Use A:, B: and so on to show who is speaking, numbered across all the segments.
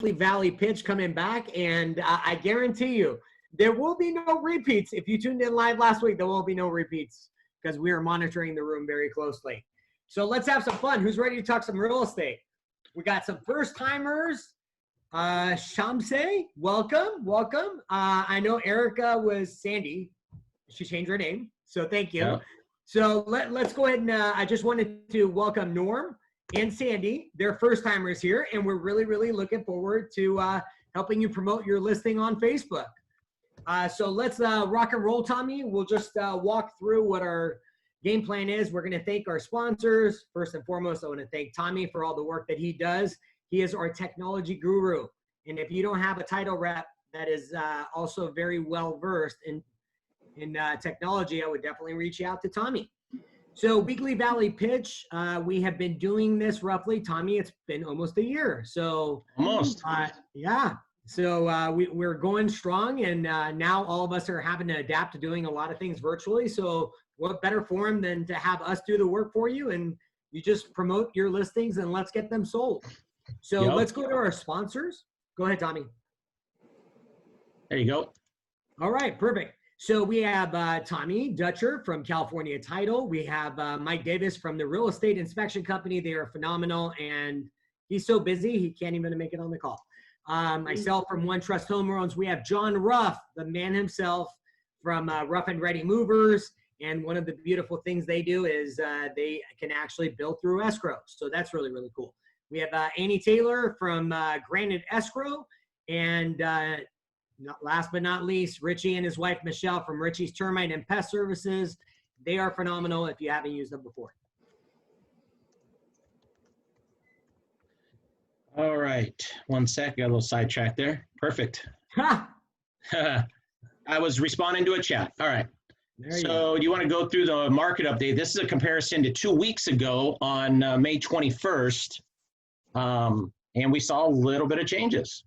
A: Valley Pitch coming back, and I guarantee you there will be no repeats. If you tuned in live last week, there will be no repeats because we are monitoring the room very closely. So let's have some fun. Who's ready to talk some real estate? We got some first timers. Shamse, welcome. I know Erica was Sandy. She changed her name, so thank you. Yeah. So let's go ahead and I just wanted to welcome Norm and Sandy. They're first timers here, and we're really looking forward to helping you promote your listing on Facebook. So let's rock and roll, Tommy. We'll just walk through what our game plan is. We're going to thank our sponsors. First and foremost, I want to thank Tommy for all the work that he does. He is our technology guru. And if you don't have a title rep that is also very well versed in technology, I would definitely reach out to Tommy. So Weekly Valley Pitch, we have been doing this roughly, Tommy, it's been almost a year. So
B: almost.
A: Yeah. So we're going strong, and now all of us are having to adapt to doing a lot of things virtually. So what better form than to have us do the work for you, and you just promote your listings and let's get them sold. So let's go to our sponsors. Go ahead, Tommy.
B: There you go.
A: All right, perfect. So we have Tommy Dutcher from California Title. We have Mike Davis from the Real Estate Inspection Company. They are phenomenal, and he's so busy he can't even make it on the call. Myself from One Trust Home Loans. We have John Ruff, the man himself from Ruff and Ready Movers. And one of the beautiful things they do is they can actually bill through escrow. So that's really cool. We have Annie Taylor from Granite Escrow, and last but not least, Richie and his wife, Michelle, from Richie's Termite and Pest Services. They are phenomenal if you haven't used them before.
B: All right. 1 sec. Got a little sidetrack there. Perfect. I was responding to a chat. All right. So you want to go through the market update. This is a comparison to 2 weeks ago on May 21st. And we saw a little bit of changes.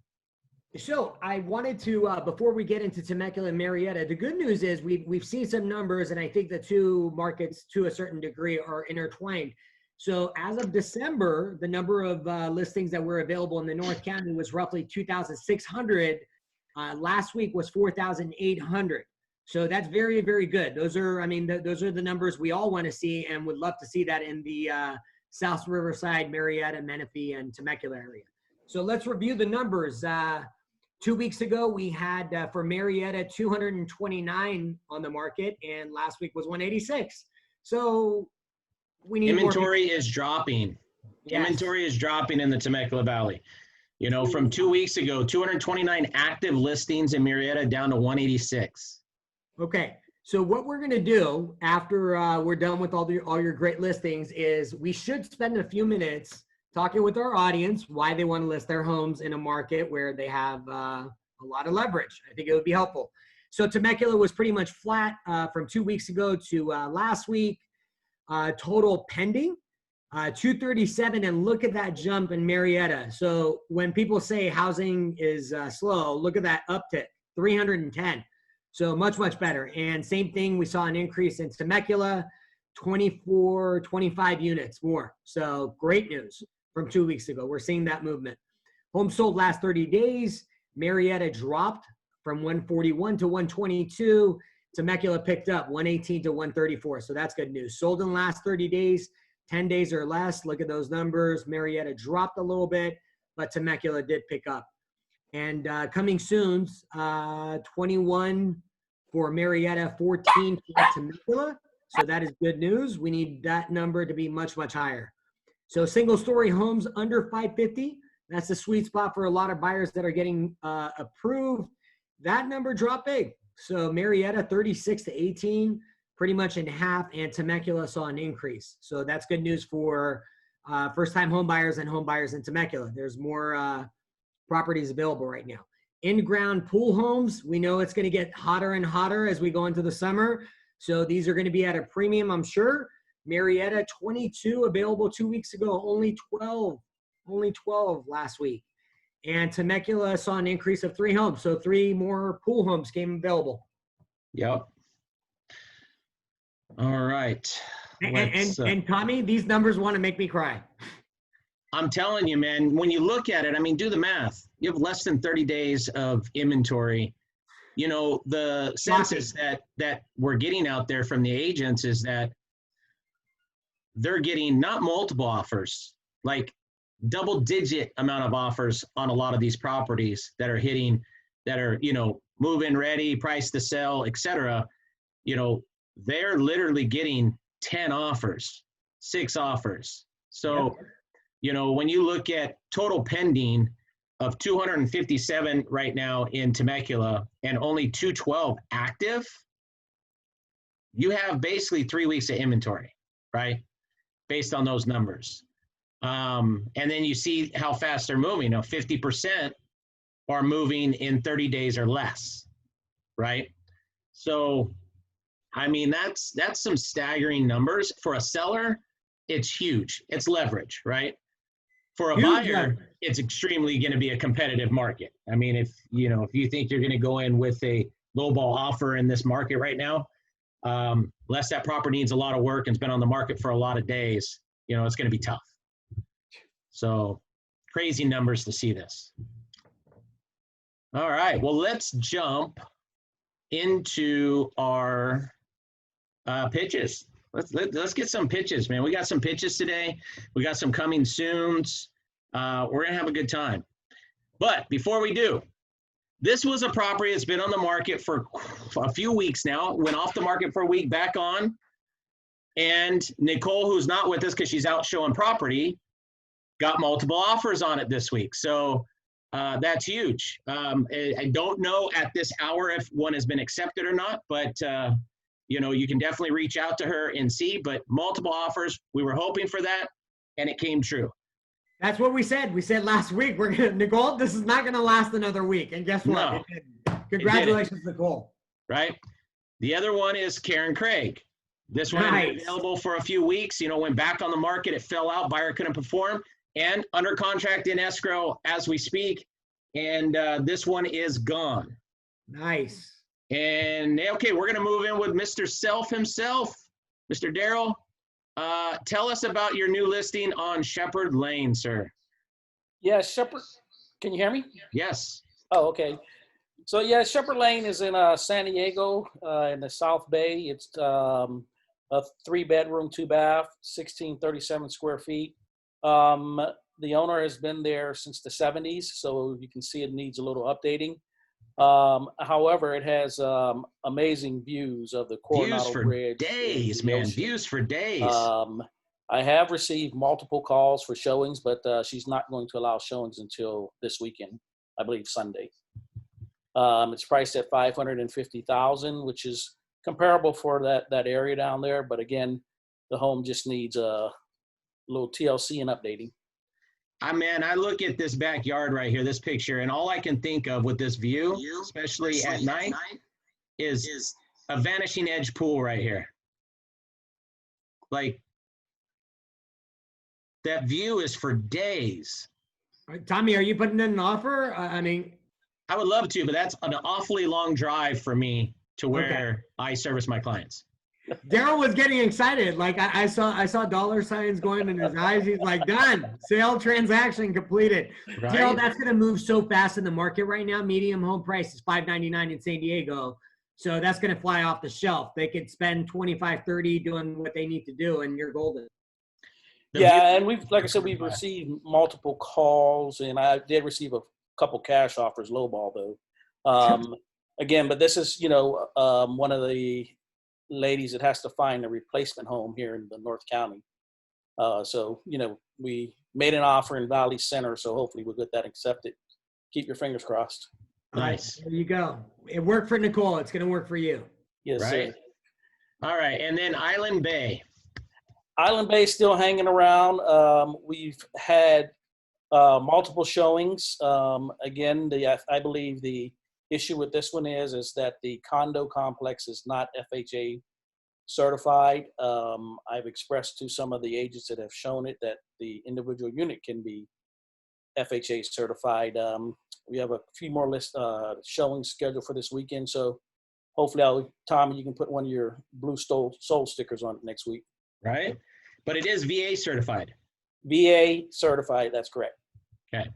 A: So I wanted to, before we get into Temecula and Marietta, the good news is we've seen some numbers, and I think the two markets to a certain degree are intertwined. So as of December, the number of listings that were available in the North County was roughly 2,600. Last week was 4,800. So that's very good. Those are, those are the numbers we all want to see, and would love to see that in the South Riverside, Marietta, Menifee, and Temecula area. So let's review the numbers. 2 weeks ago, we had for Marietta 229 on the market, and last week was 186. So we need
B: inventory is dropping. Yes. Inventory is dropping in the Temecula Valley. You know, from 2 weeks ago, 229 active listings in Marietta down to 186.
A: Okay, so what we're going to do after we're done with all your great listings is we should spend a few minutes talking with our audience why they want to list their homes in a market where they have a lot of leverage. I think it would be helpful. So Temecula was pretty much flat from 2 weeks ago to last week. Total pending, 237, and look at that jump in Marietta. So when people say housing is slow, look at that uptick, 310. So much better. And same thing, we saw an increase in Temecula, 24, 25 units more. So great news from 2 weeks ago. We're seeing that movement. Homes sold last 30 days. Marietta dropped from 141 to 122. Temecula picked up 118 to 134. So that's good news. Sold in the last 30 days, 10 days or less. Look at those numbers. Marietta dropped a little bit, but Temecula did pick up. And coming soon, 21 for Marietta, 14 for Temecula. So that is good news. We need that number to be much higher. So single story homes under 550, that's the sweet spot for a lot of buyers that are getting approved. That number dropped big. So Marietta 36 to 18, pretty much in half, and Temecula saw an increase. So that's good news for first-time home buyers and home buyers in Temecula. There's more properties available right now. In-ground pool homes, we know it's going to get hotter and hotter as we go into the summer. So these are going to be at a premium, I'm sure. Marietta, 22 available 2 weeks ago, only 12 last week. And Temecula saw an increase of 3 homes. So 3 more pool homes came available.
B: Yep. All right.
A: And Tommy, these numbers want to make me cry.
B: I'm telling you, man, when you look at it, I mean, do the math. You have less than 30 days of inventory. You know, the census that we're getting out there from the agents is that they're getting not multiple offers, like double-digit amount of offers on a lot of these properties that are hitting, that are, you know, move-in ready, price to sell, et cetera. You know, they're literally getting 10 offers, 6 offers. So,
A: Yep.
B: you know, when you look at total pending of 257 right now in Temecula and only 212 active, you have basically 3 weeks of inventory, right? Based on those numbers. And then you see how fast they're moving. Now, 50% are moving in 30 days or less, right? So, I mean, that's some staggering numbers. For a seller, it's huge. It's leverage, right? For a buyer, it's extremely going to be a competitive market. I mean, if you think you're going to go in with a lowball offer in this market right now, unless that property needs a lot of work and's been on the market for a lot of days, you know, it's going to be tough. So crazy numbers to see this. All right, well, let's jump into our pitches. Let's get some pitches, man. We got some pitches today. We got some coming soons. We're gonna have a good time. But before we do, this was a property that's been on the market for a few weeks now. Went off the market for a week, back on. And Nicole, who's not with us because she's out showing property, got multiple offers on it this week. So that's huge. I don't know at this hour if one has been accepted or not, but you know, you can definitely reach out to her and see, but multiple offers. We were hoping for that, and it came true.
A: That's what we said. We said last week, Nicole, this is not gonna last another week. And guess what?
B: No,
A: it didn't. Congratulations, Nicole.
B: Right? The other one is Karen Craig. This one was available for a few weeks, you know, went back on the market, it fell out, buyer couldn't perform, and under contract in escrow as we speak. And this one is gone.
A: Nice.
B: And okay, we're gonna move in with Mr. Self himself, Mr. Daryl. Tell us about your new listing on Shepherd Lane, sir.
C: Yeah, Shepherd. Can you hear me?
B: Yes.
C: Oh, okay. So yeah, Shepherd Lane is in San Diego, in the South Bay. It's a 3-bedroom, 2-bath, 1637 square feet. The owner has been there since the 70s, so you can see it needs a little updating. However, it has amazing views of the Coronado Bridge.
B: Days, man. Views for days.
C: I have received multiple calls for showings, but she's not going to allow showings until this weekend, I believe Sunday. It's priced at $550,000, which is comparable for that area down there. But again, the home just needs a little TLC and updating.
B: Man, I look at this backyard right here, this picture, and all I can think of with this view, especially at night, is a Vanishing Edge pool right here. Like, that view is for days.
A: Tommy, are you putting in an offer? I mean,
B: I would love to, but that's an awfully long drive for me to where I service my clients.
A: Daryl was getting excited. Like I saw dollar signs going in his eyes. He's like, done. Sale transaction completed. Right? Daryl, that's going to move so fast in the market right now. Medium home price is $599 in San Diego. So that's going to fly off the shelf. They could spend $25, $30 doing what they need to do, and you're golden.
C: Yeah, and like I said, we've received multiple calls, and I did receive a couple cash offers, lowball though. Again, but this is, one of the ladies that has to find a replacement home here in the North County. So, we made an offer in Valley Center, so hopefully we'll get that accepted. Keep your fingers crossed.
B: Nice.
A: There you go. It worked for Nicole. It's going to work for you.
C: Yes,
B: right.
C: Sir.
B: All right. And then Island Bay.
C: Island Bay is still hanging around. We've had multiple showings. Again, I believe the issue with this one is that the condo complex is not FHA certified. I've expressed to some of the agents that have shown it that the individual unit can be FHA certified. We have a few more showings scheduled for this weekend. So hopefully, Tommy, you can put one of your blue soul stickers on it next week.
B: Right. But it is VA certified.
C: VA certified. That's correct.
B: Okay.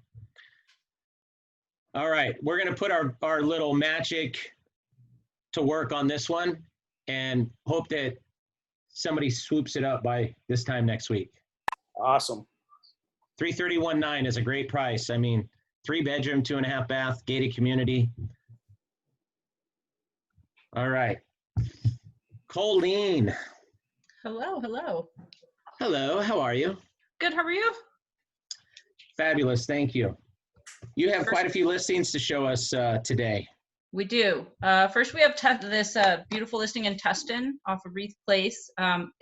B: All right, we're gonna put our little magic to work on this one and hope that somebody swoops it up by this time next week.
C: Awesome.
B: 331.9 is a great price. I mean, 3-bedroom, 2.5 bath, gated community. All right. Colleen.
D: Hello, hello.
B: Hello, how are you?
D: Good, how are you?
B: Fabulous, thank you. You have quite a few listings to show us today.
D: We do. First, we have this beautiful listing in Tustin off of Reith Place.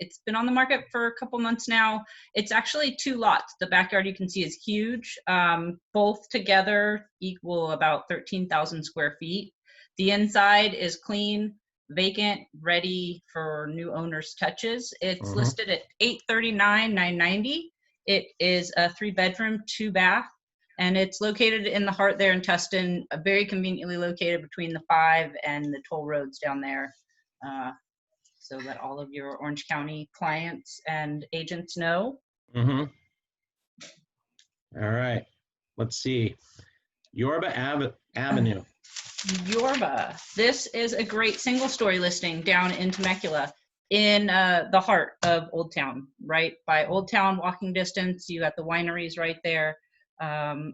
D: It's been on the market for a couple months now. It's actually 2 lots. The backyard you can see is huge. Both together equal about 13,000 square feet. The inside is clean, vacant, ready for new owners' touches. It's listed at $839,990. It is a 3-bedroom, 2-bath. And it's located in the heart there in Tustin, very conveniently located between the 5 and the toll roads down there, so that all of your Orange County clients and agents know.
B: All right, let's see. Yorba Avenue.
D: Yorba. This is a great single-story listing down in Temecula in the heart of Old Town, right by Old Town, walking distance. You got the wineries right there.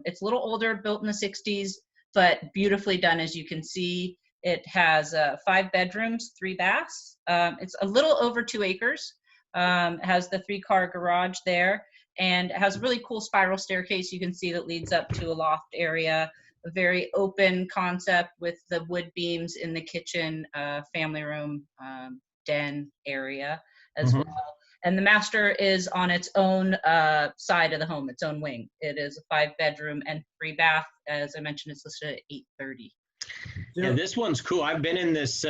D: It's a little older, built in the 60s, but beautifully done, as you can see. It has 5 bedrooms, 3 baths. It's a little over 2 acres. It has the 3-car garage there, and it has a really cool spiral staircase you can see that leads up to a loft area. A very open concept with the wood beams in the kitchen, family room, den area as well. And the master is on its own side of the home, its own wing. It is a 5-bedroom and 3-bath. As I mentioned, it's listed at $830,000.
B: Yeah, this one's cool. I've been in this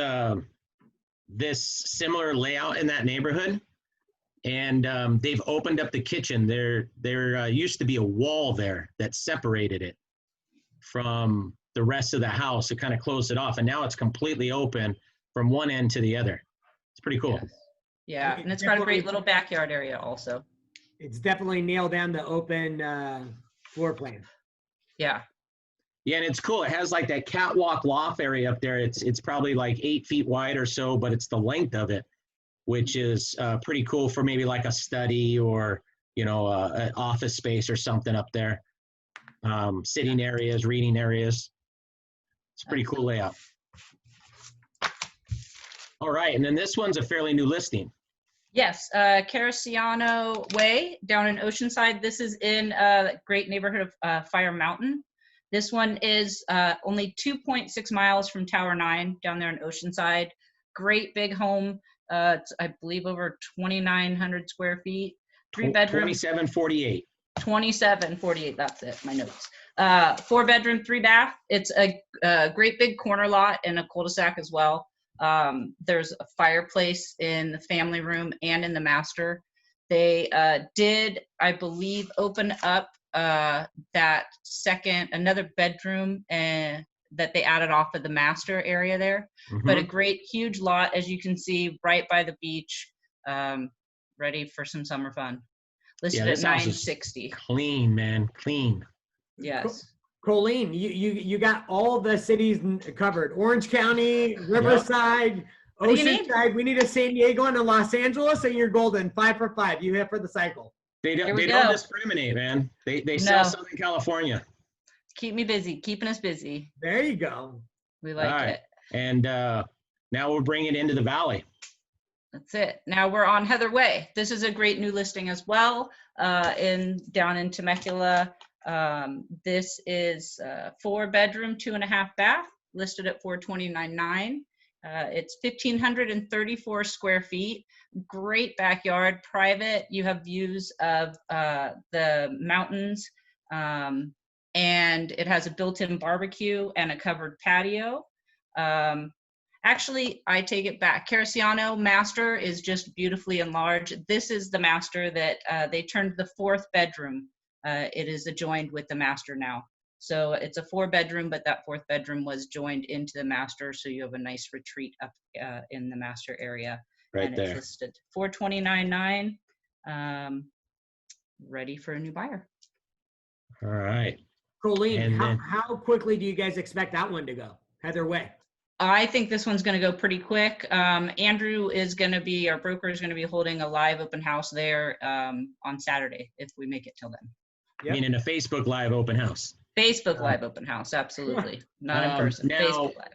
B: this similar layout in that neighborhood, and they've opened up the kitchen. There used to be a wall there that separated it from the rest of the house. It kind of closed it off, and now it's completely open from one end to the other. It's pretty cool.
D: Yes. Yeah, and it's got a great little backyard area also.
A: It's definitely nailed down the open floor plan.
D: Yeah.
B: Yeah, and it's cool. It has like that catwalk loft area up there. It's probably like 8 feet wide or so, but it's the length of it, which is pretty cool for maybe like a study or, you know, an office space or something up there. Sitting areas, reading areas. It's a pretty cool layout. All right, and then this one's a fairly new listing.
D: Yes, Cariciano Way down in Oceanside. This is in a great neighborhood of Fire Mountain. This one is only 2.6 miles from Tower 9 down there in Oceanside. Great big home. It's, I believe, over 2,900 square feet. 3-bedroom.
B: 2748.
D: 2748, that's it, my notes. 4-bedroom, 3-bath. It's a great big corner lot and a cul-de-sac as well. There's a fireplace in the family room and in the master. They did, I believe, open up another bedroom that they added off of the master area there. But a great huge lot, as you can see, right by the beach, ready for some summer fun. Listed at $960,000.
B: Clean, man, clean.
D: Yes.
A: Colleen, you got all the cities covered. Orange County, Riverside, Oceanside. We need a San Diego and a Los Angeles, and you're golden. 5 for 5. You hit for the cycle.
B: They don't discriminate, man. They sell Southern California.
D: Keep me busy, keeping us busy.
A: There you go.
D: We like it.
B: And now we'll bring it into the valley.
D: That's it. Now we're on Heather Way. This is a great new listing as well, down in Temecula. This is 4-bedroom, 2.5 bath, listed at $429,900. It's 1,534 square feet. Great backyard, private. You have views of the mountains, and it has a built-in barbecue and a covered patio. Actually, I take it back. Cariciano Master is just beautifully enlarged. This is the master that they turned the 4th bedroom. It is adjoined with the master now. So it's a 4-bedroom, but that 4th bedroom was joined into the master. So you have a nice retreat up in the master area.
B: Right
D: and
B: there.
D: It's listed $429,900. ready for a new buyer.
B: All right.
A: Colleen,
B: And then-
A: how quickly do you guys expect that one to go? Heather Way.
D: I think this one's going to go pretty quick. Andrew is going to be, our broker is going to be holding a live open house there on Saturday if we make it till then.
A: Yep.
B: Meaning a Facebook Live open house.
D: Facebook Live open house, absolutely. Not in person.
B: Now,
D: Facebook Live.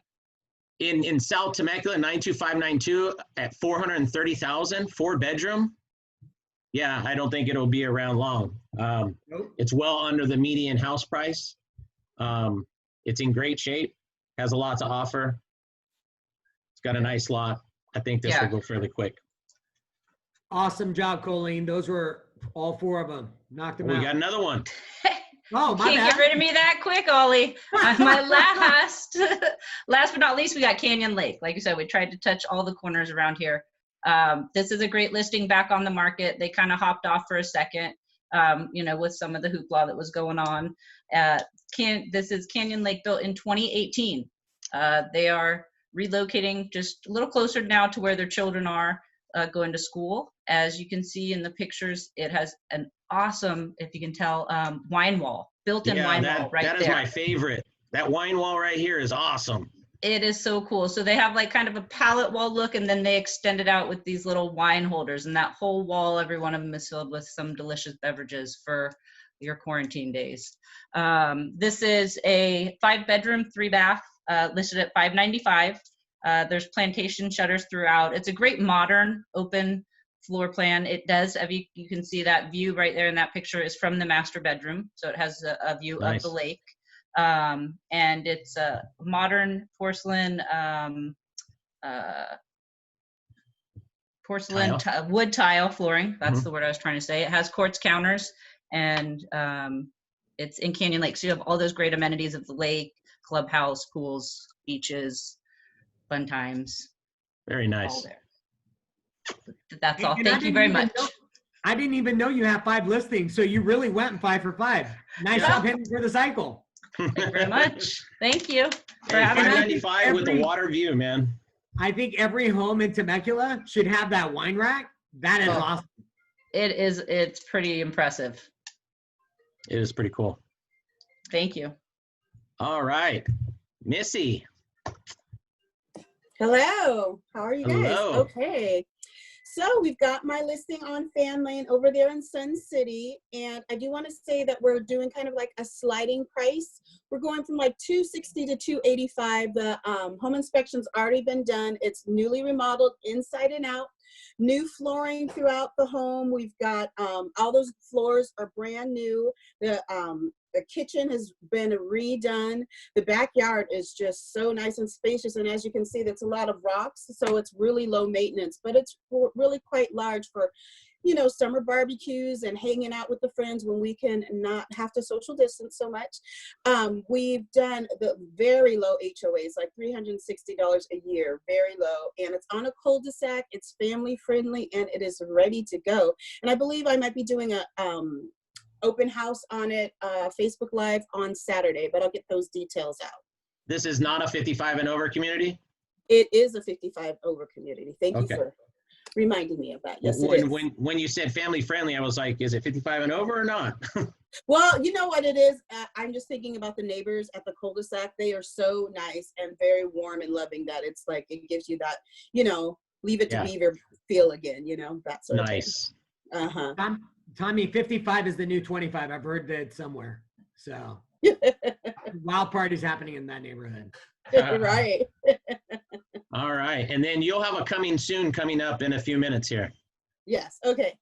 B: In South Temecula, 92592 at 430,000, 4-bedroom. Yeah, I don't think it'll be around long.
A: Nope.
B: It's well under the median house price. It's in great shape, has a lot to offer. It's got a nice lot. I think this will go fairly quick.
A: Awesome job, Colleen. Those were all 4 of them. Knocked them
B: We
A: out.
B: got another one.
A: Oh, my
D: Can't
A: bad.
D: get rid of me that quick, Ollie. My last but not least, we got Canyon Lake. Like you said, we tried to touch all the corners around here. This is a great listing back on the market. They kind of hopped off for a second, with some of the hoopla that was going on. This is Canyon Lake, built in 2018. They are relocating just a little closer now to where their children are going to school. As you can see in the pictures, it has an awesome, if you can tell, wine wall, built-in wine wall right there.
B: That is my favorite. That wine wall right here is awesome.
D: It is so cool. So they have like kind of a palette wall look, and then they extend it out with these little wine holders, and that whole wall, every one of them is filled with some delicious beverages for your quarantine days. This is a 5-bedroom, 3-bath, listed at $595. There's plantation shutters throughout. It's a great modern open floor plan. It does, you can see that view right there in that picture is from the master bedroom. So it has a view of the lake. And it's a modern porcelain wood tile flooring. That's the word I was trying to say. It has quartz counters, and it's in Canyon Lake. So you have all those great amenities of the lake, clubhouse, pools, beaches, fun times.
B: Very nice.
D: All there. That's all.
A: And
D: Thank you very much.
A: I didn't even know you have 5 listings, so you really went 5 for 5. Nice job hitting for the cycle.
D: Thank you very much. Thank you for having me.
B: 595 with the water view, man.
A: I think every home in Temecula should have that wine rack. That is awesome.
D: It's pretty impressive.
B: It is pretty cool.
D: Thank you.
B: All right. Missy.
E: Hello, how are you guys?
B: Hello.
E: Okay, so we've got my listing on Fan Lane over there in Sun City, and I do want to say that we're doing kind of like a sliding price. We're going from like $260 to $285. The home inspection's already been done. It's newly remodeled inside and out. New flooring throughout the home. We've got all those floors are brand new. The kitchen has been redone. The backyard is just so nice and spacious. And as you can see, that's a lot of rocks. So it's really low maintenance, but it's really quite large for, summer barbecues and hanging out with the friends when we can not have to social distance so much. We've done the very low HOAs, like $360 a year, very low. And it's on a cul-de-sac. It's family friendly, and it is ready to go. And I believe I might be doing a, open house on it, Facebook Live on Saturday, but I'll get those details out.
B: This is not a 55 and over community?
E: It is a 55 over community. Thank you for reminding me of that. Yes, it is.
B: When you said family friendly, I was like, is it 55 and over or not?
E: Well, you know what it is? I'm just thinking about the neighbors at the cul-de-sac. They are so nice and very warm and loving that it's like, it gives you that, leave it to Beaver feel again, that sort of thing.
B: Nice.
E: Uh-huh.
A: Tommy, 55 is the new 25. I've heard that somewhere. So wild parties happening in that neighborhood.
E: Right.
B: All right. And then you'll have a coming soon coming up in a few minutes here.
E: Yes. Okay.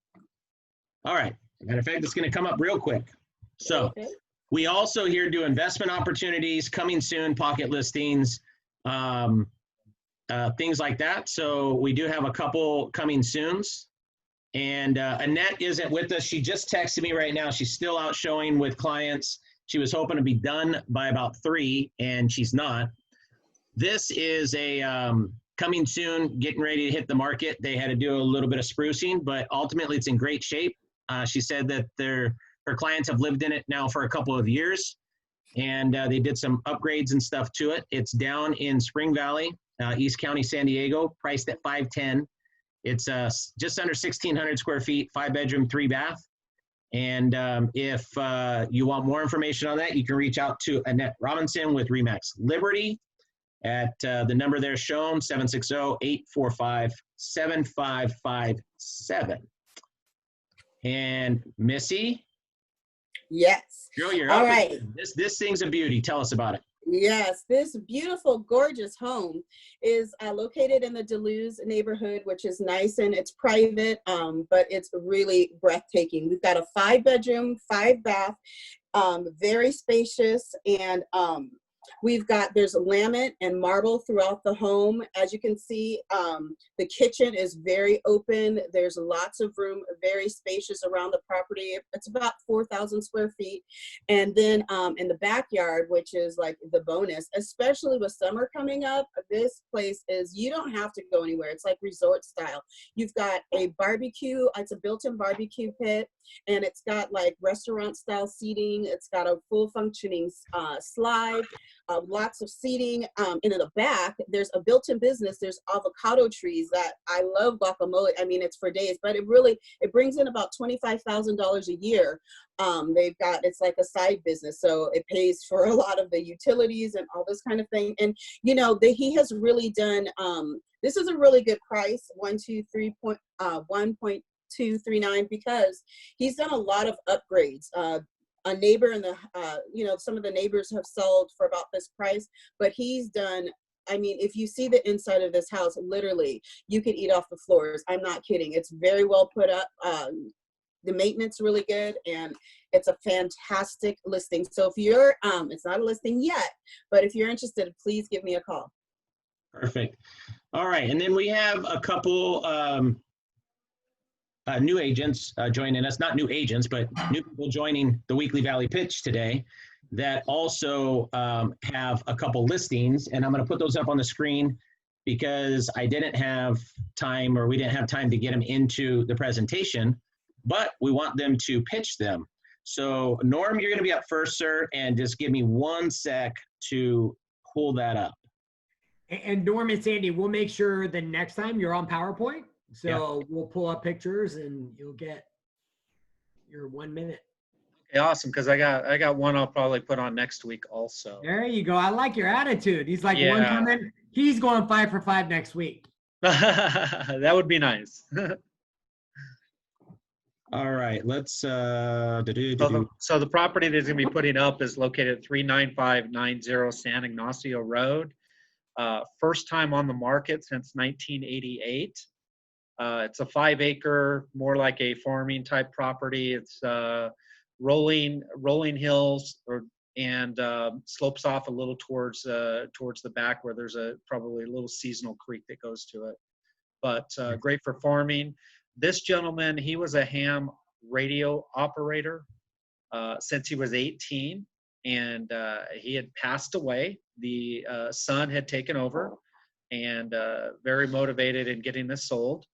B: All right. Matter of fact, it's going to come up real quick. So we also here do investment opportunities, coming soon, pocket listings, things like that. So we do have a couple coming soons. And Annette isn't with us. She just texted me right now. She's still out showing with clients. She was hoping to be done by about 3, and she's not. This is a coming soon, getting ready to hit the market. They had to do a little bit of sprucing, but ultimately it's in great shape. She said that her clients have lived in it now for a couple of years, and they did some upgrades and stuff to it. It's down in Spring Valley, East County, San Diego, priced at $510,000. It's just under 1,600 square feet, 5-bedroom, 3-bath. And if you want more information on that, you can reach out to Annette Robinson with Remax Liberty at the number there shown, 760-845-7557. And Missy,
E: Yes.
B: girl, you're
E: All
B: up.
E: right.
B: This thing's a beauty. Tell us about it.
E: Yes, this beautiful, gorgeous home is located in the Duluth neighborhood, which is nice and it's private, but it's really breathtaking. We've got a 5-bedroom, 5-bath, very spacious, and there's laminate and marble throughout the home. As you can see, the kitchen is very open. There's lots of room, very spacious around the property. It's about 4,000 square feet. And then in the backyard, which is like the bonus, especially with summer coming up, this place you don't have to go anywhere. It's like resort style. You've got a barbecue, it's a built-in barbecue pit, and it's got like restaurant style seating. It's got a full functioning slide. Lots of seating. And in the back, there's a built-in business. There's avocado trees that I love guacamole. I mean, it's for days, but it brings in about $25,000 a year. It's like a side business. So it pays for a lot of the utilities and all this kind of thing. And, he has really done, this is a really good price, 1.239, because he's done a lot of upgrades. A neighbor in the, some of the neighbors have sold for about this price, but he's done, I mean, if you see the inside of this house, literally, you could eat off the floors. I'm not kidding. It's very well put up. The maintenance really good, and it's a fantastic listing. So if you're, it's not a listing yet, but if you're interested, please give me a call.
B: Perfect. All right. And then we have a couple new agents joining us, not new agents, but new people joining the Weekly Valley Pitch today that also have a couple listings. And I'm going to put those up on the screen because I didn't have time, or we didn't have time to get them into the presentation, but we want them to pitch them. So Norm, you're going to be up first, sir, and just give me 1 sec to pull that up.
A: And Norm and Sandy, we'll make sure the next time you're on PowerPoint. So we'll pull up pictures and you'll get your 1 minute.
F: Okay, awesome. Because I got one I'll probably put on next week also.
A: There you go. I like your attitude. He's like,
F: Yeah.
A: one comment, he's going 5 for 5 next week.
F: That would be nice.
B: All right, let's
F: So the property that he's going to be putting up is located at 39590 San Ignacio Road. First time on the market since 1988. It's a 5-acre, more like a farming type property. It's rolling hills, and slopes off a little towards the back, where there's probably a little seasonal creek that goes to it. But great for farming. This gentleman, he was a ham radio operator since he was 18, and he had passed away. The son had taken over, and very motivated in getting this sold.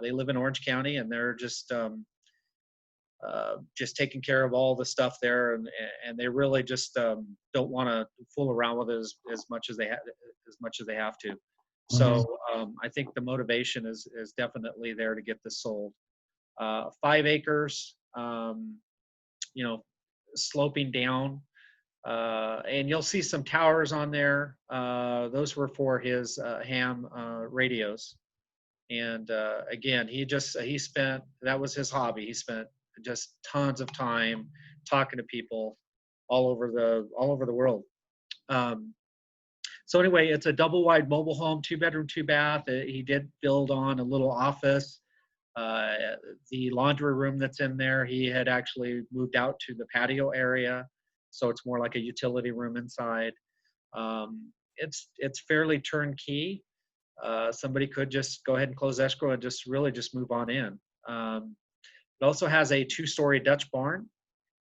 F: They live in Orange County, and they're just taking care of all the stuff there, and they really just don't want to fool around with it as much as they have to. So I think the motivation is definitely there to get this sold. 5 acres, sloping down, and you'll see some towers on there. Those were for his ham radios. And again, that was his hobby. He spent just tons of time talking to people all over the world. So anyway, it's a double wide mobile home, 2-bedroom, 2-bath. He did build on a little office. The laundry room that's in there, he had actually moved out to the patio area, so it's more like a utility room inside. It's fairly turnkey. Somebody could just go ahead and close escrow and just move on in. It also has a 2-story Dutch barn,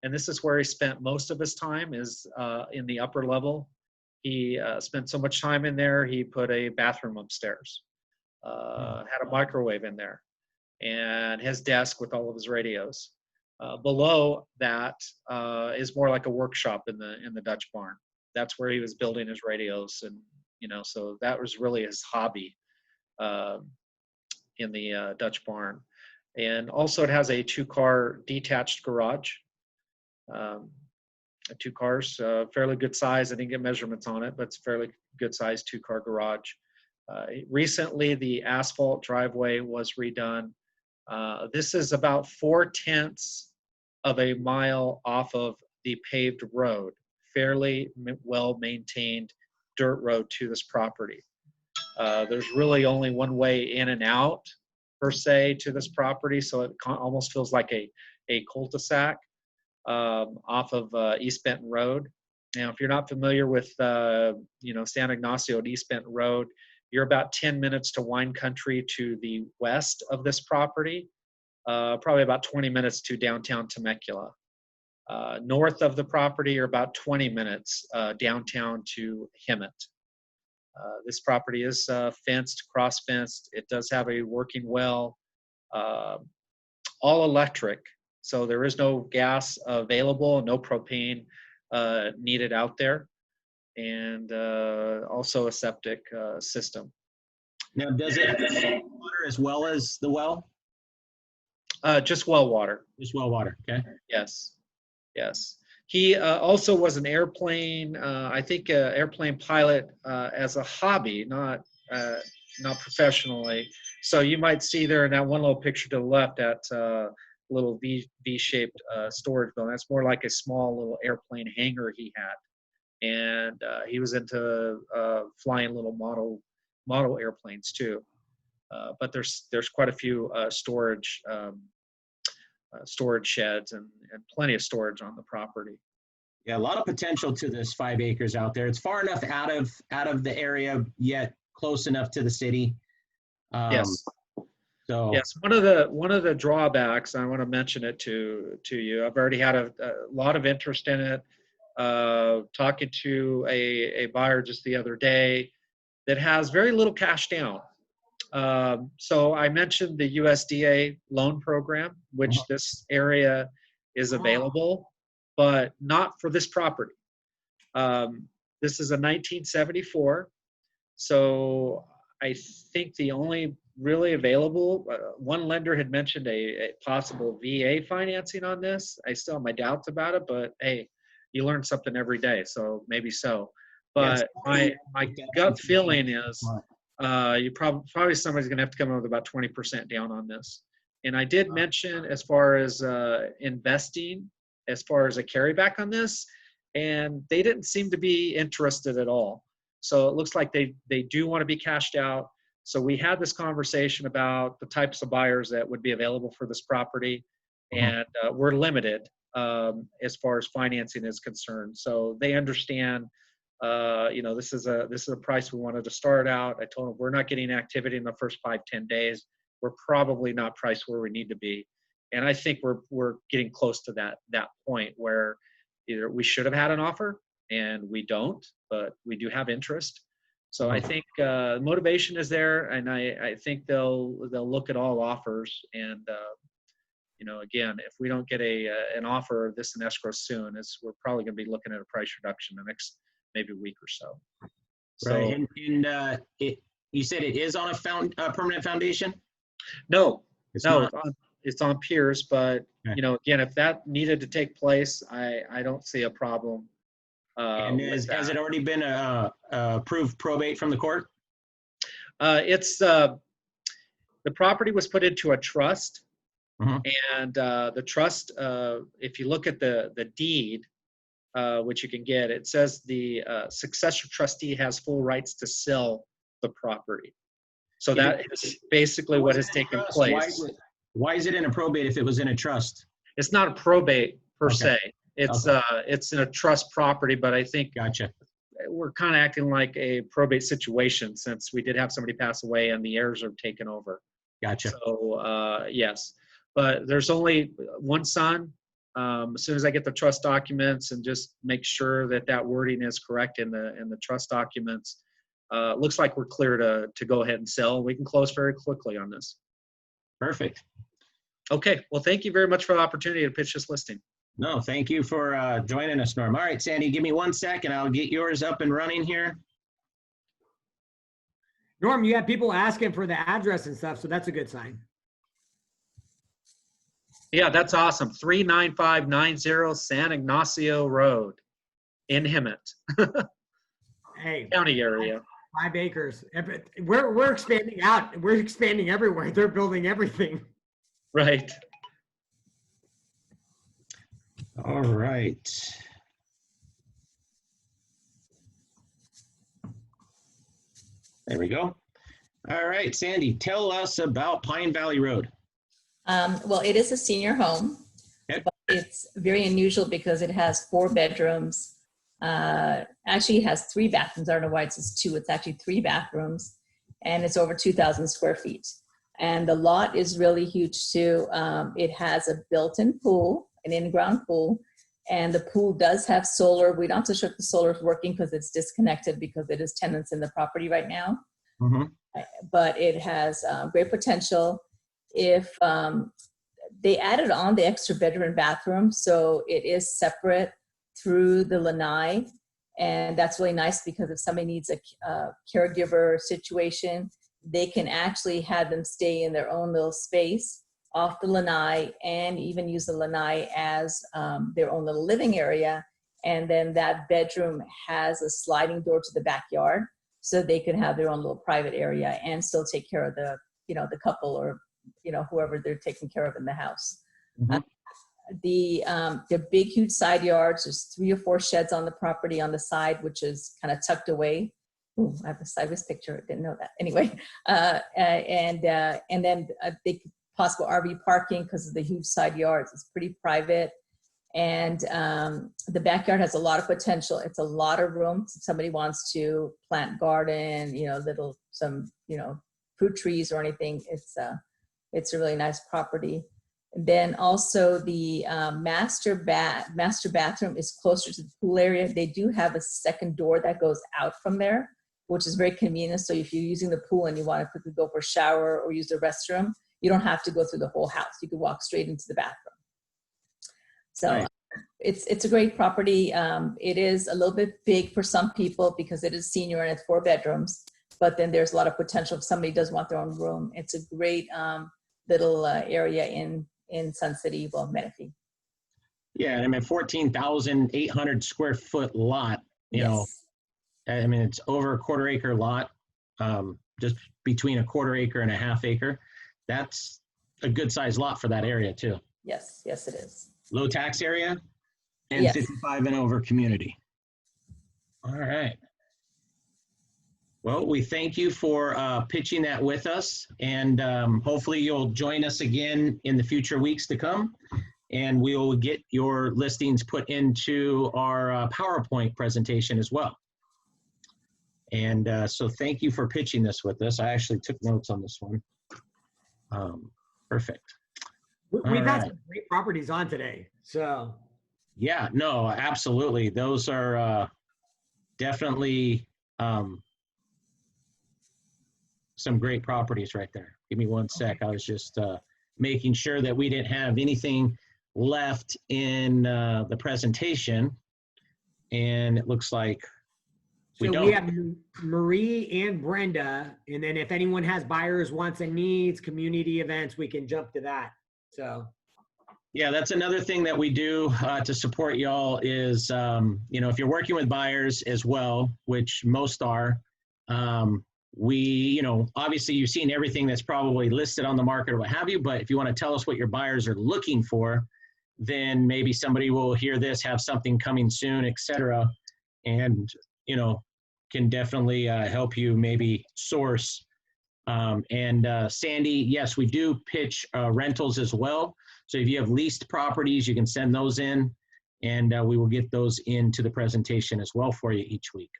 F: and this is where he spent most of his time, is in the upper level. He spent so much time in there, he put a bathroom upstairs, had a microwave in there, and his desk with all of his radios. Below that is more like a workshop in the Dutch barn. That's where he was building his radios, and so that was really his hobby in the Dutch barn. And also it has a 2-car detached garage. 2 cars, fairly good size. I didn't get measurements on it, but it's fairly good size 2-car garage. Recently, the asphalt driveway was redone. This is about 4/10 of a mile off of the paved road, fairly well-maintained dirt road to this property. There's really only one way in and out, per se, to this property, so it almost feels like a cul-de-sac off of East Benton Road. Now, if you're not familiar with, San Ignacio and East Benton Road, you're about 10 minutes to wine country to the west of this property, probably about 20 minutes to downtown Temecula. North of the property, you're about 20 minutes downtown to Hemet. This property is fenced, cross-fenced. It does have a working well, all electric. So there is no gas available, no propane needed out there, and also a septic system.
B: Now, does it have water as well as the well?
F: Just well water.
B: Just well water, okay.
F: Yes, yes. He also was an airplane, I think, airplane pilot as a hobby, not professionally. So you might see there in that one little picture to the left that little V-shaped storage building. That's more like a small little airplane hangar he had, and he was into flying little model airplanes too. But there's quite a few storage sheds and plenty of storage on the property.
B: Yeah, a lot of potential to this 5 acres out there. It's far enough out of the area, yet close enough to the city.
F: Yes.
B: So
F: yes, one of the drawbacks, I want to mention it to you. I've already had a lot of interest in it. Talking to a buyer just the other day that has very little cash down. So I mentioned the USDA loan program, which this area is available, but not for this property. This is a 1974. So I think the only really available, one lender had mentioned a possible VA financing on this. I still have my doubts about it, but hey, you learn something every day, so maybe so. But my gut feeling is you probably somebody's going to have to come up with about 20% down on this. And I did mention as far as investing, as far as a carryback on this, and they didn't seem to be interested at all. So it looks like they do want to be cashed out. So we had this conversation about the types of buyers that would be available for this property, and we're limited as far as financing is concerned. So they understand. This is a price we wanted to start out. I told them we're not getting activity in the first 5-10 days. We're probably not priced where we need to be, and I think we're getting close to that point where either we should have had an offer and we don't, but we do have interest. So I think motivation is there, and I think they'll look at all offers. And again, if we don't get an offer of this in escrow soon, we're probably going to be looking at a price reduction the next maybe a week or so.
B: Right. And you said it is on a permanent foundation?
F: No,
B: It's
F: no,
B: not.
F: it's on piers. But
B: Okay.
F: again, if that needed to take place, I don't see a problem.
B: And has it already been approved probate from the court?
F: It's the property was put into a trust,
B: Mhm.
F: and the trust, if you look at the deed, which you can get, it says the successor trustee has full rights to sell the property. So that is basically what has taken place.
B: Why is it in a probate if it was in a trust?
F: It's not a probate per
B: Okay.
F: se. It's in a trust property, but I think
B: Gotcha.
F: we're kind of acting like a probate situation since we did have somebody pass away and the heirs are taken over.
B: Gotcha.
F: So yes, but there's only one son. As soon as I get the trust documents and just make sure that wording is correct in the trust documents, looks like we're clear to go ahead and sell. We can close very quickly on this.
B: Perfect.
F: Okay. Well, thank you very much for the opportunity to pitch this listing.
B: No, thank you for joining us, Norm. All right, Sandy, give me 1 second. I'll get yours up and running here.
A: Norm, you have people asking for the address and stuff, so that's a good sign.
F: Yeah, that's awesome. 39590 San Ignacio Road in Hemet,
A: Hey,
F: county area.
A: 5 acres. We're expanding out. We're expanding everywhere. They're building everything.
F: Right.
B: All right. There we go. All right, Sandy, tell us about Pine Valley Road.
G: Well, it is a senior home,
B: Okay.
G: but it's very unusual because it has 4 bedrooms. Actually, it has 3 bathrooms. I don't know why it says 2. It's actually 3 bathrooms, and it's over 2,000 square feet. And the lot is really huge too. It has a built-in pool, an in-ground pool, and the pool does have solar. We don't have to sure if the solar is working because it's disconnected because it is tenants in the property right now.
B: Mm-hmm.
G: But it has great potential. If they added on the extra bedroom and bathroom, so it is separate through the lanai, and that's really nice because if somebody needs a caregiver situation, they can actually have them stay in their own little space off the lanai and even use the lanai as their own little living area. And then that bedroom has a sliding door to the backyard, so they can have their own little private area and still take care of the, the couple or, whoever they're taking care of in the house.
B: Mm-hmm.
G: The big, huge side yards. There's 3 or 4 sheds on the property on the side, which is kind of tucked away. Ooh, I have a sideways picture. I didn't know that. Anyway, and then a big possible RV parking because of the huge side yards. It's pretty private. And the backyard has a lot of potential. It's a lot of room. If somebody wants to plant garden, some fruit trees or anything, it's a really nice property. And then also the master bathroom is closer to the pool area. They do have a second door that goes out from there, which is very convenient. So if you're using the pool and you want to quickly go for a shower or use the restroom, you don't have to go through the whole house. You could walk straight into the bathroom. So
B: Right.
G: It's a great property. It is a little bit big for some people because it is senior and it's 4 bedrooms, but then there's a lot of potential if somebody does want their own room. It's a great little area in Sun City, well, Menifee.
B: Yeah, I mean, 14,800 square foot lot, I mean, it's over a 1/4 acre lot, just between a 1/4 acre and a 1/2 acre. That's a good sized lot for that area too.
G: Yes, it is.
B: Low tax area and
G: Yes.
B: 55 and over community. All right. Well, we thank you for pitching that with us, and hopefully you'll join us again in the future weeks to come, and we'll get your listings put into our PowerPoint presentation as well. And so thank you for pitching this with us. I actually took notes on this one. Perfect.
A: We've had some great properties on today. So
B: yeah, no, absolutely. Those are definitely some great properties right there. Give me one sec. I was just making sure that we didn't have anything left in the presentation. And it looks like we don't.
A: We have Marie and Brenda. And then if anyone has buyers, wants, and needs, community events, we can jump to that. So.
B: Yeah, that's another thing that we do to support y'all is, if you're working with buyers as well, which most are, we, obviously you've seen everything that's probably listed on the market or what have you, but if you want to tell us what your buyers are looking for, then maybe somebody will hear this, have something coming soon, et cetera, and, can definitely help you maybe source. Sandy, yes, we do pitch rentals as well. So if you have leased properties, you can send those in, and we will get those into the presentation as well for you each week.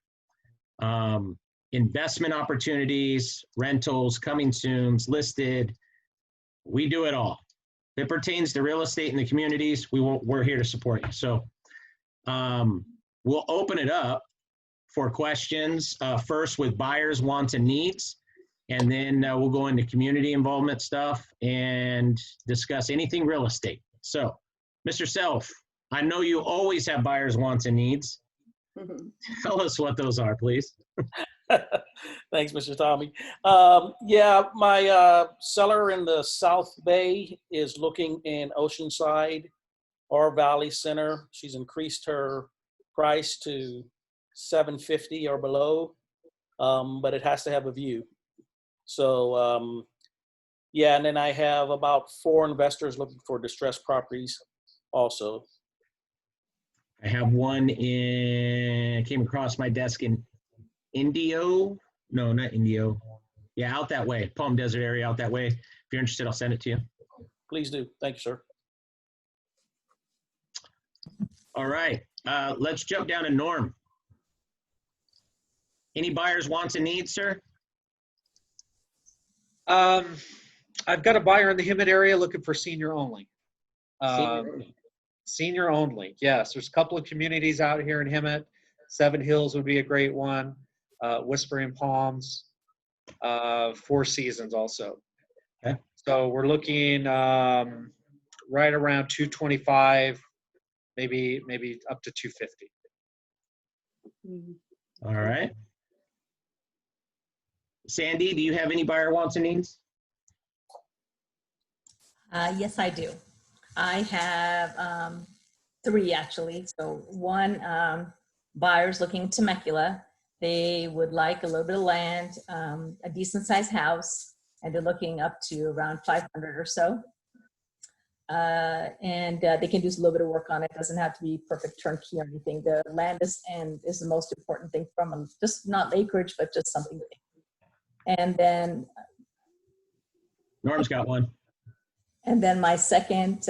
B: Investment opportunities, rentals, coming soons, listed, we do it all. If it pertains to real estate in the communities, we're here to support you. So we'll open it up for questions first with buyers, wants, and needs. And then we'll go into community involvement stuff and discuss anything real estate. So, Mr. Self, I know you always have buyers, wants, and needs. Tell us what those are, please.
C: Thanks, Mr. Tommy. Yeah, my seller in the South Bay is looking in Oceanside or Valley Center. She's increased her price to $750 or below, but it has to have a view. So yeah, and then I have about 4 investors looking for distressed properties also.
B: I have one came across my desk in Indio. No, not Indio. Yeah, out that way, Palm Desert area, out that way. If you're interested, I'll send it to you.
C: Please do. Thank you, sir.
B: All right, let's jump down to Norm. Any buyers, wants, and needs, sir?
F: I've got a buyer in the Hemet area looking for senior only.
B: Senior.
F: Senior only, yes. There's a couple of communities out here in Hemet. Seven Hills would be a great one. Whispering Palms, Four Seasons also.
B: Okay.
F: So we're looking right around 225, maybe up to 250.
B: All right. Sandy, do you have any buyer wants and needs?
G: Yes, I do. I have 3 actually. So one, buyers looking in Temecula. They would like a little bit of land, a decent sized house, and they're looking up to around 500 or so. And they can do a little bit of work on it. It doesn't have to be perfect turnkey or anything. The land is the most important thing from them. Just not acreage, but just something big. And then
B: Norm's got one.
G: And then my second,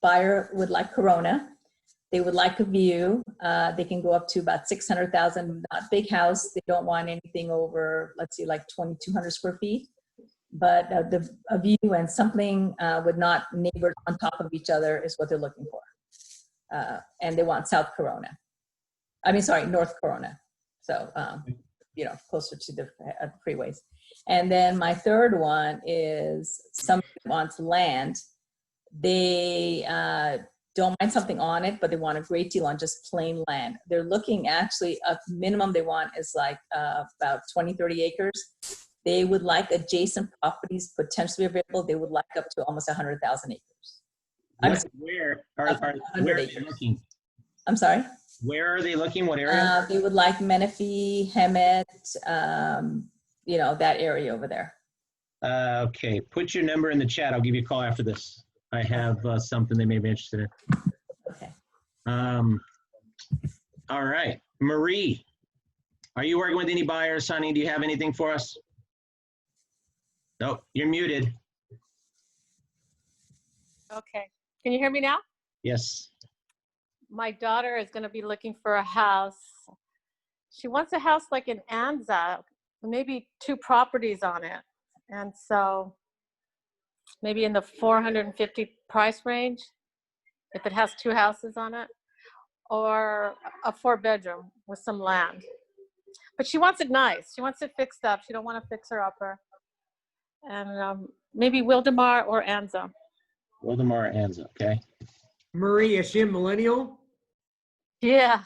G: buyer would like Corona. They would like a view. They can go up to about 600,000, not big house. They don't want anything over, let's see, like 2,200 square feet. But a view and something with not neighbors on top of each other is what they're looking for. And they want South Corona. North Corona. So, closer to the freeways. And then my third one is somebody wants land. They don't mind something on it, but they want a great deal on just plain land. They're looking actually, a minimum they want is like about 20, 30 acres. They would like adjacent properties potentially available. They would like up to almost 100,000 acres.
B: Where are they looking?
G: I'm sorry?
B: Where are they looking? What area?
G: They would like Menifee, Hemet, that area over there.
B: Okay, put your number in the chat. I'll give you a call after this. I have something they may be interested in.
G: Okay.
B: All right, Marie, are you working with any buyers, honey? Do you have anything for us? Nope, you're muted.
H: Okay. Can you hear me now?
B: Yes.
H: My daughter is going to be looking for a house. She wants a house like in Anza, maybe 2 properties on it. And so maybe in the 450 price range, if it has 2 houses on it, or a 4-bedroom with some land. But she wants it nice. She wants it fixed up. She don't want a fixer-upper. And maybe Wildemar or Anza.
B: Wildemar or Anza, okay.
A: Marie, is she a millennial?
H: Yeah.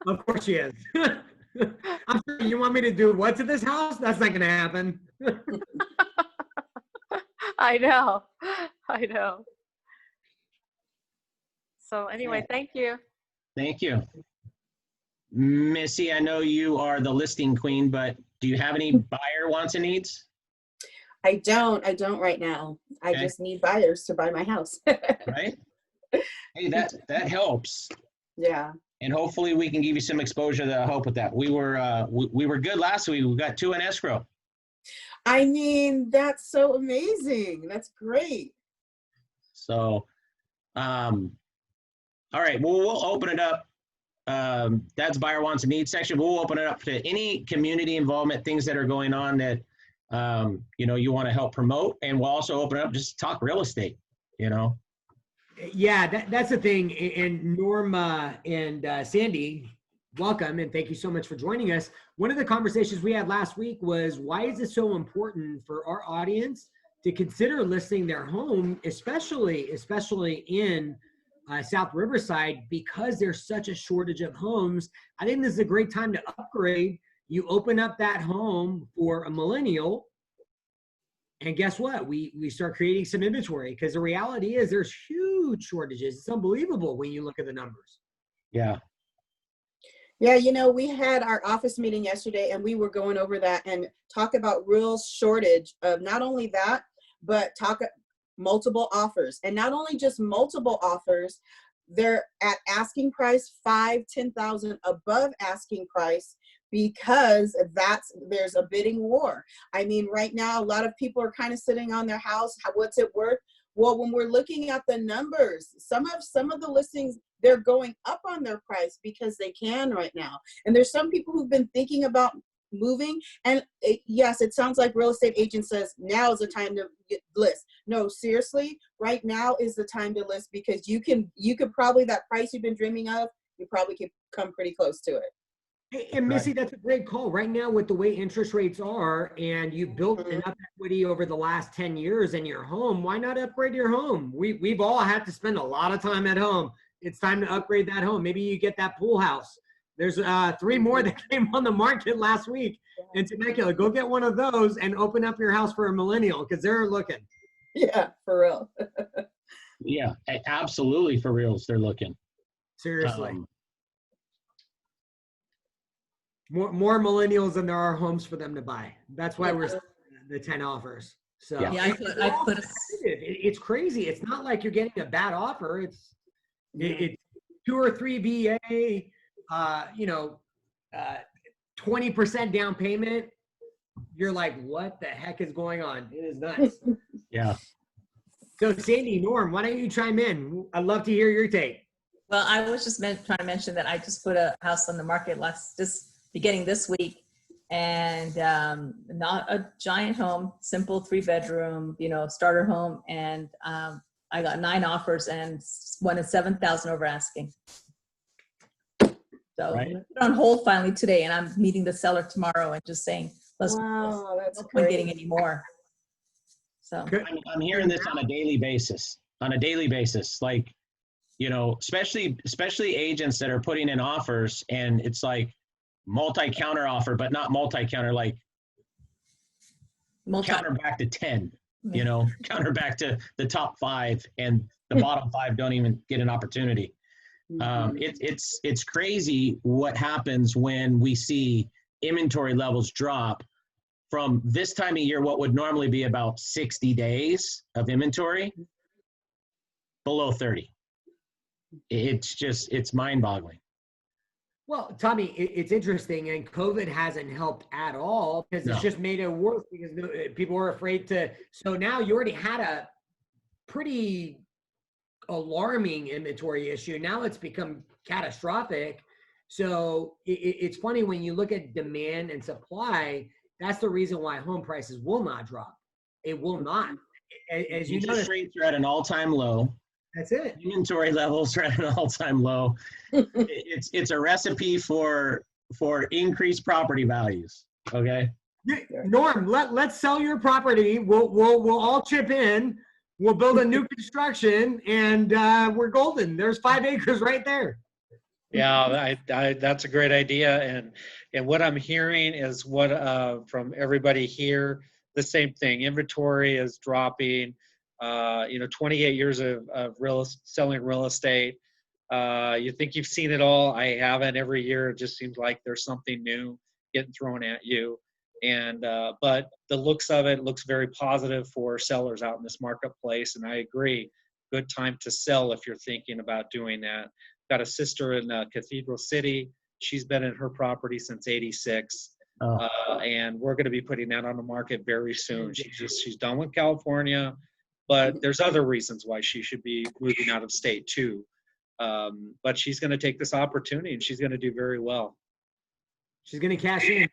A: Of course she is. I'm sorry, you want me to do what to this house? That's not going to happen.
H: I know. So anyway, thank you.
B: Thank you. Missy, I know you are the listing queen, but do you have any buyer wants and needs?
E: I don't right now. I
B: Okay.
E: just need buyers to buy my house.
B: Right? Hey, that helps.
E: Yeah.
B: And hopefully we can give you some exposure to help with that. We were good last week. We got 2 in escrow.
E: I mean, that's so amazing. That's great.
B: So, all right, well, we'll open it up. That's buyer wants and needs section. We'll open it up to any community involvement, things that are going on that, you want to help promote. And we'll also open it up just to talk real estate,
A: Yeah, that's the thing. And Norma and Sandy, welcome, and thank you so much for joining us. One of the conversations we had last week was, why is it so important for our audience to consider listing their home, especially in South Riverside, because there's such a shortage of homes, I think this is a great time to upgrade. You open up that home for a millennial, and guess what? We start creating some inventory, because the reality is there's huge shortages. It's unbelievable when you look at the numbers.
B: Yeah.
E: Yeah, you know, we had our office meeting yesterday and we were going over that and talk about real shortage of not only that, but multiple offers. And not only just multiple offers, they're at asking price, 5, 10,000 above asking price, because there's a bidding war. I mean, right now, a lot of people are kind of sitting on their house. What's it worth? Well, when we're looking at the numbers, some of the listings, they're going up on their price because they can right now. And there's some people who've been thinking about moving. And yes, it sounds like real estate agent says now is the time to list. No, seriously, right now is the time to list, because you could probably, that price you've been dreaming of, you probably could come pretty close to it.
A: Hey, and Missy, that's a great call. Right now, with the way interest rates are, and you built enough equity over the last 10 years in your home, why not upgrade your home? We've all had to spend a lot of time at home. It's time to upgrade that home. Maybe you get that pool house. There's 3 more that came on the market last week in Temecula. Go get one of those and open up your house for a millennial, because they're looking.
E: Yeah, for real.
B: Yeah, absolutely, for reals, they're looking.
A: Seriously. More millennials than there are homes for them to buy. That's why we're the 10 offers. So
G: Yeah,
A: it's crazy. It's not like you're getting a bad offer. It's 2 or 3 VA, 20% down payment. You're like, what the heck is going on? It is nuts.
B: Yeah.
A: So Sandy, Norm, why don't you chime in? I'd love to hear your take.
G: Well, I was just trying to mention that I just put a house on the market beginning this week, and not a giant home, simple 3-bedroom, starter home. And I got 9 offers and one at 7,000 over asking. So
B: right.
G: I put it on hold finally today, and I'm meeting the seller tomorrow and just saying, that's
E: no
G: point getting any more. So
B: I'm hearing this on a daily basis. Like, especially agents that are putting in offers, and it's like multi-counter offer, but not multi-counter, like counter back to 10, counter back to the top 5, and the bottom 5 don't even get an opportunity. It's crazy what happens when we see inventory levels drop from this time of year, what would normally be about 60 days of inventory, below 30. It's mind-boggling.
A: Well, Tommy, it's interesting, and COVID hasn't helped at all, because it's just made it worse, because people were afraid to. So now you already had a pretty alarming inventory issue. Now it's become catastrophic. So it's funny when you look at demand and supply. That's the reason why home prices will not drop. It will not. As you know,
B: interest rates are at an all-time low.
A: That's it.
B: Inventory levels are at an all-time low. It's a recipe for increased property values. Okay.
A: Norm, let's sell your property. We'll all chip in. We'll build a new construction, and we're golden. There's 5 acres right there.
F: Yeah, that's a great idea. And what I'm hearing is from everybody here, the same thing. Inventory is dropping. 28 years of selling real estate. You think you've seen it all. I haven't. Every year it just seems like there's something new getting thrown at you. And but the looks of it looks very positive for sellers out in this marketplace. And I agree, good time to sell if you're thinking about doing that. Got a sister in Cathedral City. She's been in her property since '86. And we're going to be putting that on the market very soon. She's done with California, but there's other reasons why she should be moving out of state too. But she's going to take this opportunity, and she's going to do very well.
A: She's going to cash in.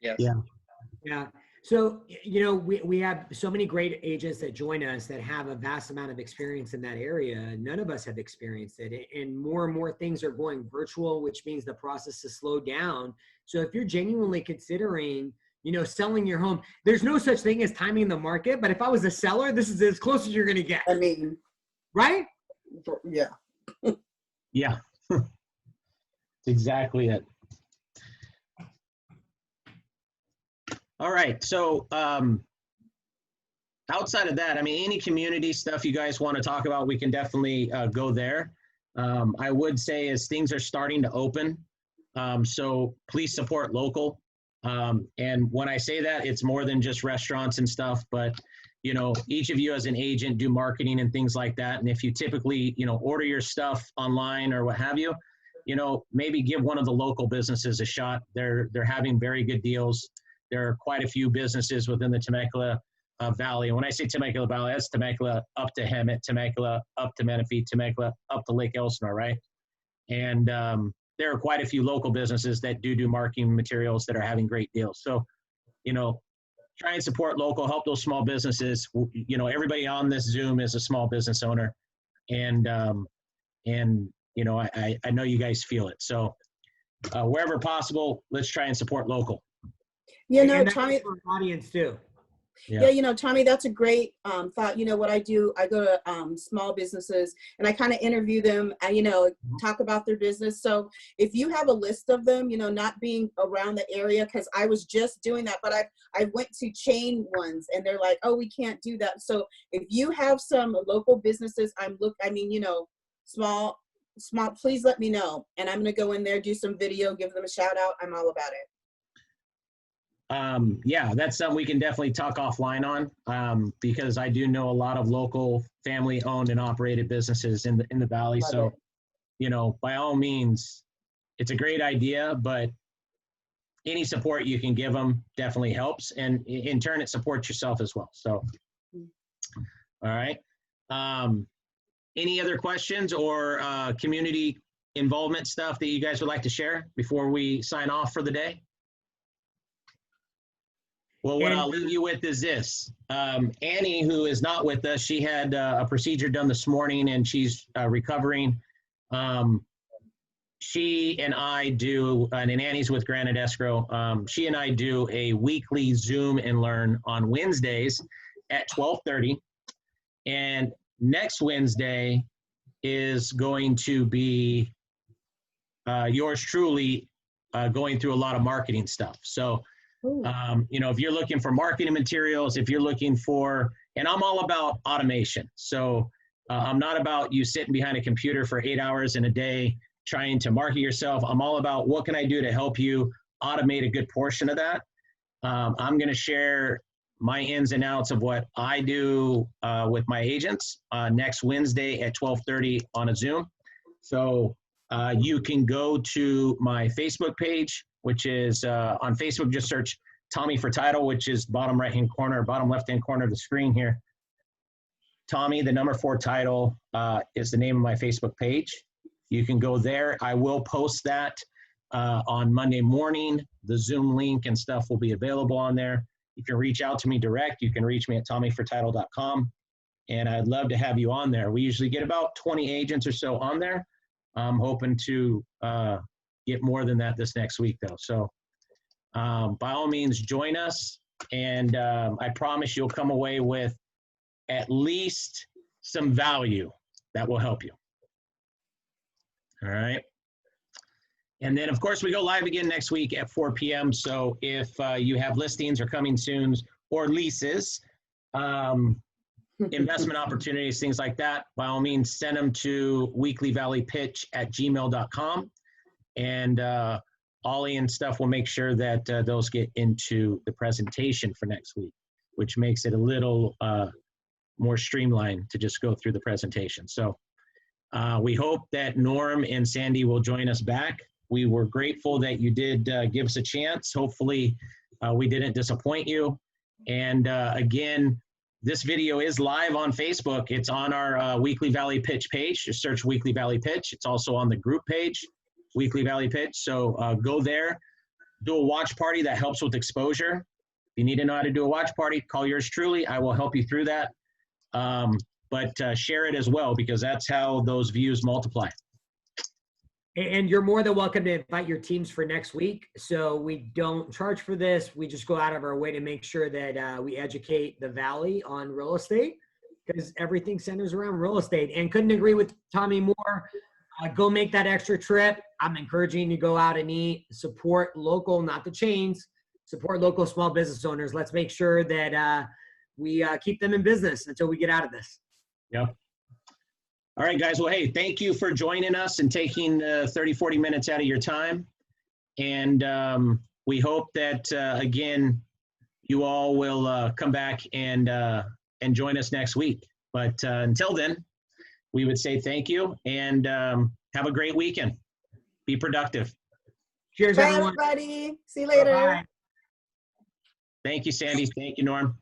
F: Yes.
A: Yeah. So, we have so many great agents that join us that have a vast amount of experience in that area. None of us have experienced it. And more things are going virtual, which means the process has slowed down. So if you're genuinely considering, selling your home, there's no such thing as timing the market. But if I was a seller, this is as close as you're going to get.
E: I mean,
A: right?
E: Yeah.
B: Yeah, that's exactly it. All right, so outside of that, I mean, any community stuff you guys want to talk about, we can definitely go there. I would say as things are starting to open, so please support local. And when I say that, it's more than just restaurants and stuff, but you know, each of you as an agent do marketing and things like that. And if you typically, you know, order your stuff online or what have you, you know, maybe give one of the local businesses a shot. They're having very good deals. There are quite a few businesses within the Temecula Valley. And when I say Temecula Valley, that's Temecula up to Hemet, Temecula up to Menifee, Temecula up to Lake Elsinore, right? And there are quite a few local businesses that do marketing materials that are having great deals. So, you know, try and support local, help those small businesses. You know, everybody on this Zoom is a small business owner, and you know, I know you guys feel it. So wherever possible, let's try and support local.
E: You know,
A: And that's
E: Tommy,
A: for our audience too.
E: yeah, you know, Tommy, that's a great thought. You know, what I do, I go to small businesses and I kind of interview them, and, you know, talk about their business. So if you have a list of them, you know, not being around the area, because I was just doing that, but I went to chain ones and they're like, oh, we can't do that. So if you have some local businesses, I mean, you know, small, please let me know. And I'm going to go in there, do some video, give them a shout out. I'm all about it.
B: Yeah, that's something we can definitely talk offline on, because I do know a lot of local family owned and operated businesses in the Valley.
E: Love
B: So,
E: it.
B: you know, by all means, it's a great idea, but any support you can give them definitely helps. And in turn, it supports yourself as well. So, all right. Any other questions or community involvement stuff that you guys would like to share before we sign off for the day? Well, what I'll leave you with is this. Annie, who is not with us, she had a procedure done this morning and she's recovering. She and I do, and Annie's with Granite Escrow, she and I do a weekly Zoom and Learn on Wednesdays at 12:30. And next Wednesday is going to be yours truly going through a lot of marketing stuff. So, you know, if you're looking for marketing materials, if you're looking for, and I'm all about automation. So I'm not about you sitting behind a computer for 8 hours in a day trying to market yourself. I'm all about what can I do to help you automate a good portion of that. I'm going to share my ins and outs of what I do with my agents next Wednesday at 12:30 on a Zoom. So you can go to my Facebook page, which is on Facebook, just search Tommy for Title, which is bottom right-hand corner, bottom left-hand corner of the screen here. Tommy, the number 4 Title is the name of my Facebook page. You can go there. I will post that on Monday morning. The Zoom link and stuff will be available on there. You can reach out to me direct. You can reach me at tommyfortitle.com. And I'd love to have you on there. We usually get about 20 agents or so on there. I'm hoping to get more than that this next week, though. So by all means, join us. And I promise you'll come away with at least some value that will help you. All right. And then, of course, we go live again next week at 4 p.m. So if you have listings or coming soons or leases, investment opportunities, things like that, by all means, send them to weeklyvalleypitch@gmail.com. And Ollie and stuff will make sure that those get into the presentation for next week, which makes it a little more streamlined to just go through the presentation. So we hope that Norm and Sandy will join us back. We were grateful that you did give us a chance. Hopefully we didn't disappoint you. And again, this video is live on Facebook. It's on our Weekly Valley Pitch page. Just search Weekly Valley Pitch. It's also on the group page, Weekly Valley Pitch. So go there, do a watch party that helps with exposure. If you need to know how to do a watch party, call yours truly. I will help you through that. But share it as well, because that's how those views multiply.
A: And you're more than welcome to invite your teams for next week. So we don't charge for this. We just go out of our way to make sure that we educate the Valley on real estate, because everything centers around real estate. And couldn't agree with Tommy more. Go make that extra trip. I'm encouraging you to go out and eat, support local, not the chains, support local small business owners. Let's make sure that we keep them in business until we get out of this.
B: Yep. All right, guys. Well, hey, thank you for joining us and taking 30, 40 minutes out of your time. And we hope that, again, you all will come back and join us next week. But until then, we would say thank you and have a great weekend. Be productive.
A: Cheers,
E: Bye,
A: everyone.
E: everybody. See you later.
A: Bye-bye.
B: Thank you, Sandy. Thank you, Norm.